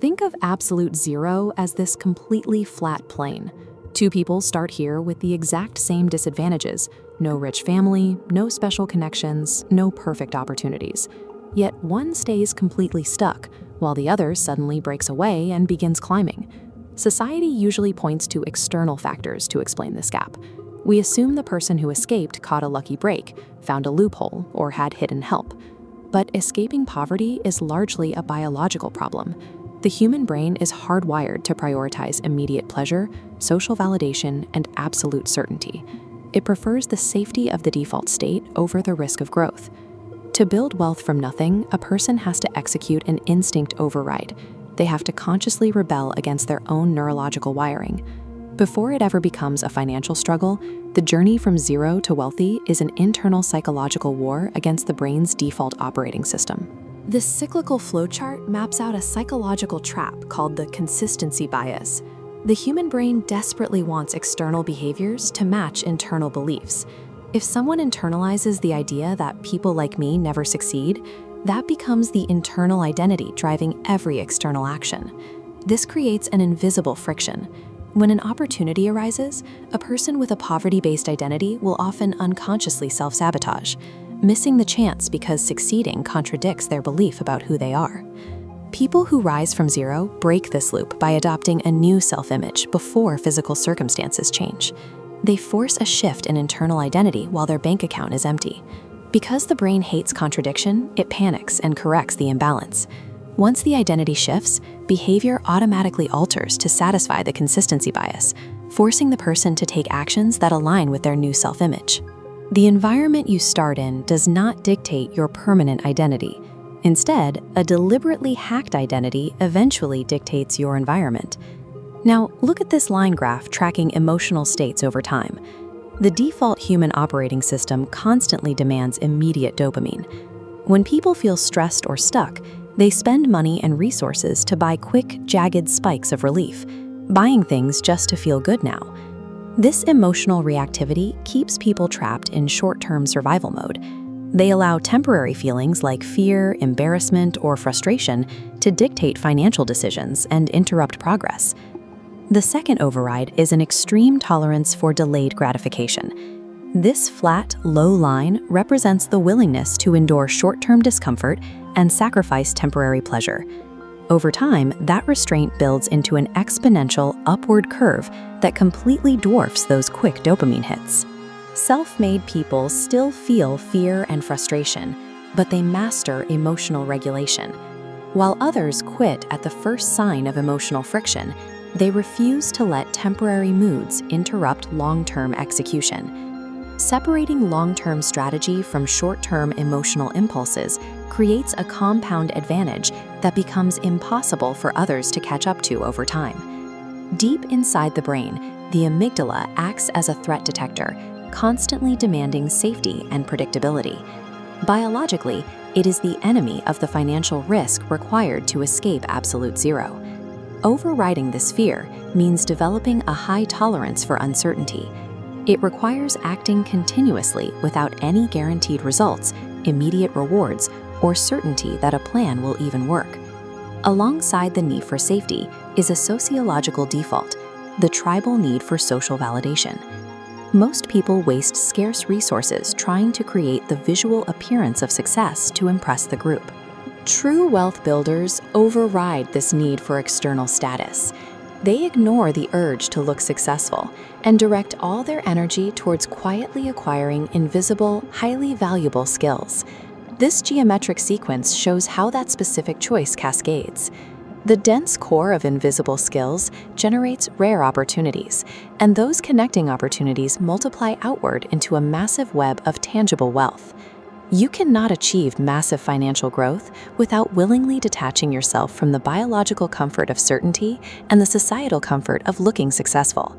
Think of absolute zero as this completely flat plane. Two people start here with the exact same disadvantages: no rich family, no special connections, no perfect opportunities. Yet one stays completely stuck, while the other suddenly breaks away and begins climbing. Society usually points to external factors to explain this gap. We assume the person who escaped caught a lucky break, found a loophole, or had hidden help. But escaping poverty is largely a biological problem. The human brain is hardwired to prioritize immediate pleasure, social validation, and absolute certainty. It prefers the safety of the default state over the risk of growth. To build wealth from nothing, a person has to execute an instinct override. They have to consciously rebel against their own neurological wiring. Before it ever becomes a financial struggle, the journey from zero to wealthy is an internal psychological war against the brain's default operating system. This cyclical flowchart maps out a psychological trap called the consistency bias. The human brain desperately wants external behaviors to match internal beliefs. If someone internalizes the idea that people like me never succeed, that becomes the internal identity driving every external action. This creates an invisible friction. When an opportunity arises, a person with a poverty-based identity will often unconsciously self-sabotage, missing the chance because succeeding contradicts their belief about who they are. People who rise from zero break this loop by adopting a new self-image before physical circumstances change. They force a shift in internal identity while their bank account is empty. Because the brain hates contradiction, it panics and corrects the imbalance. Once the identity shifts, behavior automatically alters to satisfy the consistency bias, forcing the person to take actions that align with their new self-image. The environment you start in does not dictate your permanent identity. Instead, a deliberately hacked identity eventually dictates your environment. Now, look at this line graph tracking emotional states over time. The default human operating system constantly demands immediate dopamine. When people feel stressed or stuck, they spend money and resources to buy quick, jagged spikes of relief, buying things just to feel good now. This emotional reactivity keeps people trapped in short-term survival mode. They allow temporary feelings like fear, embarrassment, or frustration to dictate financial decisions and interrupt progress. The second override is an extreme tolerance for delayed gratification. This flat, low line represents the willingness to endure short-term discomfort and sacrifice temporary pleasure. Over time, that restraint builds into an exponential upward curve that completely dwarfs those quick dopamine hits. Self-made people still feel fear and frustration, but they master emotional regulation. While others quit at the first sign of emotional friction, they refuse to let temporary moods interrupt long-term execution. Separating long-term strategy from short-term emotional impulses creates a compound advantage that becomes impossible for others to catch up to over time. Deep inside the brain, the amygdala acts as a threat detector, constantly demanding safety and predictability. Biologically, it is the enemy of the financial risk required to escape absolute zero. Overriding this fear means developing a high tolerance for uncertainty. It requires acting continuously without any guaranteed results, immediate rewards, or certainty that a plan will even work. Alongside the need for safety is a sociological default, the tribal need for social validation. Most people waste scarce resources trying to create the visual appearance of success to impress the group. True wealth builders override this need for external status. They ignore the urge to look successful and direct all their energy towards quietly acquiring invisible, highly valuable skills. This geometric sequence shows how that specific choice cascades. The dense core of invisible skills generates rare opportunities, and those connecting opportunities multiply outward into a massive web of tangible wealth. You cannot achieve massive financial growth without willingly detaching yourself from the biological comfort of certainty and the societal comfort of looking successful.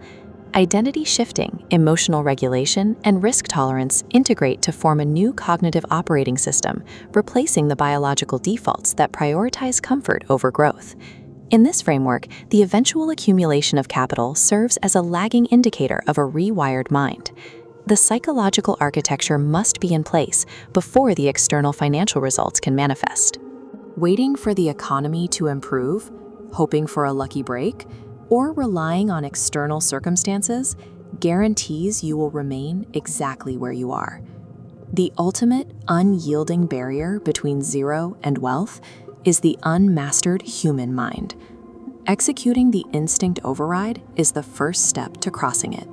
Identity shifting, emotional regulation, and risk tolerance integrate to form a new cognitive operating system, replacing the biological defaults that prioritize comfort over growth. In this framework, the eventual accumulation of capital serves as a lagging indicator of a rewired mind. The psychological architecture must be in place before the external financial results can manifest. Waiting for the economy to improve? hoping for a lucky break, or relying on external circumstances guarantees you will remain exactly where you are. The ultimate unyielding barrier between zero and wealth is the unmastered human mind. Executing the instinct override is the first step to crossing it.